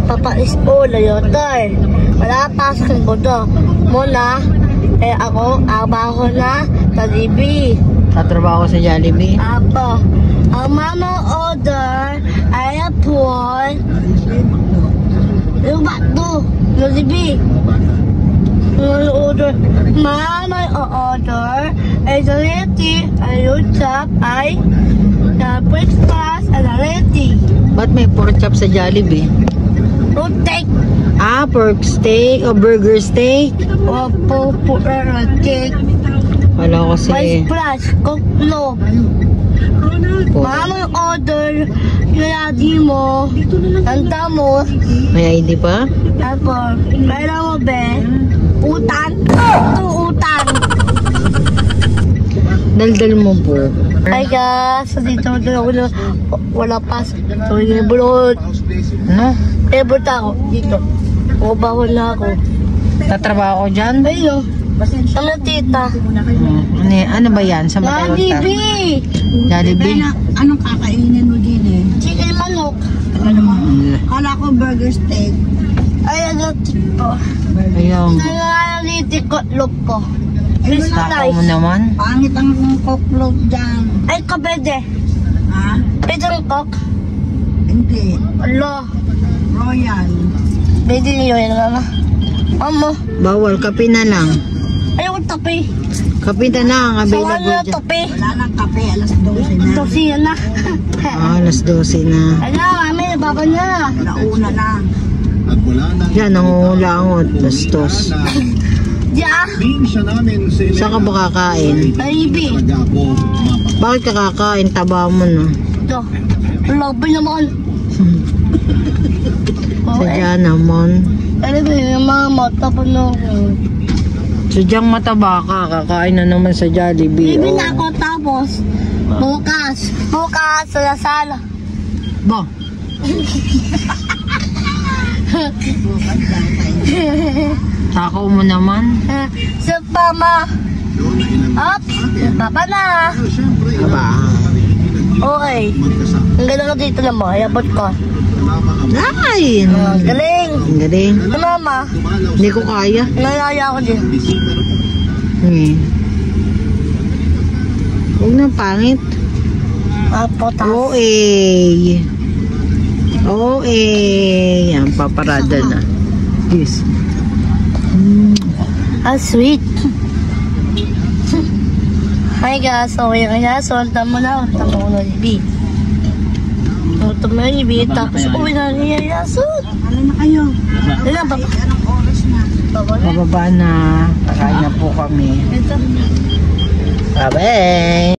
Papa is all yotoy. Wala pa sa bodo. Muna, ako, abaho na sa Jollibee. Tatrabaho sa Jollibee? Apo. Ang mama order ay po yung bato, Jollibee. Order. Mama order ay saliti, ay chop, ay breakfast, ay saliti. Ba't may pork chop sa Jollibee? Pork steak. Pork steak o burger steak? Opo, pork steak. Wala kasi. Rice plus, koklo. Mama order, yung ID mo, tanda mo. May ID pa? Tapos, kailan mo be? Utan? Ito utan. Daldal mo po. Ay guys, dito wala pas. So, yung bulot. Ano? Bulot ako dito. Ubahon na ako. Tatrabaho ko dyan? Ayun. Ano tita? Ano ba yan? Sa Matayota? Jollibee! Jollibee? Anong kakainin mo din eh? Chicken manok. Kala ko burger steak. Ay, ano tipo? Ayun. Nangangaliti ko po. Takaw mo naman. Pangit ang koklog dyan. Ay, kabede. Ha? Pwede kok. Hindi. Alo. Royal. Pwede niyo yun na. Amo. Bawal, kape na lang. Ayaw ko tapi. Kape na lang, Sawan available na dyan. tapi. Wala nang kape. Alas 12 na. Tapi na. Alas 12 na. Ano, mami, baba na. Nauna na. Yan, nangungulangot. Bastos. Diya. Saan ka ba kakain? Jollibee. Bakit ka kakain? Taba mo na. Ito. Labi naman. Sadya naman. Ano ba yung mga mata pa na ako? Sadyang mataba ka. Kakain na naman sa Jollibee. Bibili na ako tapos. Bukas sa sala. Ba? Takaw mo naman. Sa pama. Up. Papa na. Aba. Okay. Ang galing ko dito na mo. Ayabot ko. Ay! Galing. Galing. Ito mama. Hindi ko kaya. Nalaya ko din. Huwag na pangit. Potas. OA. OA. Yan, paparada na. Yes. Sweet. Hi guys, so yung yason, tamo na, tamo ko na Jollibee. Tamo na Jollibee, tapos uwi na niya yason. Ano na kayo? Ilan ba? Anong oras na? Bababa na. Kakain na po kami. Ito. Bye-bye.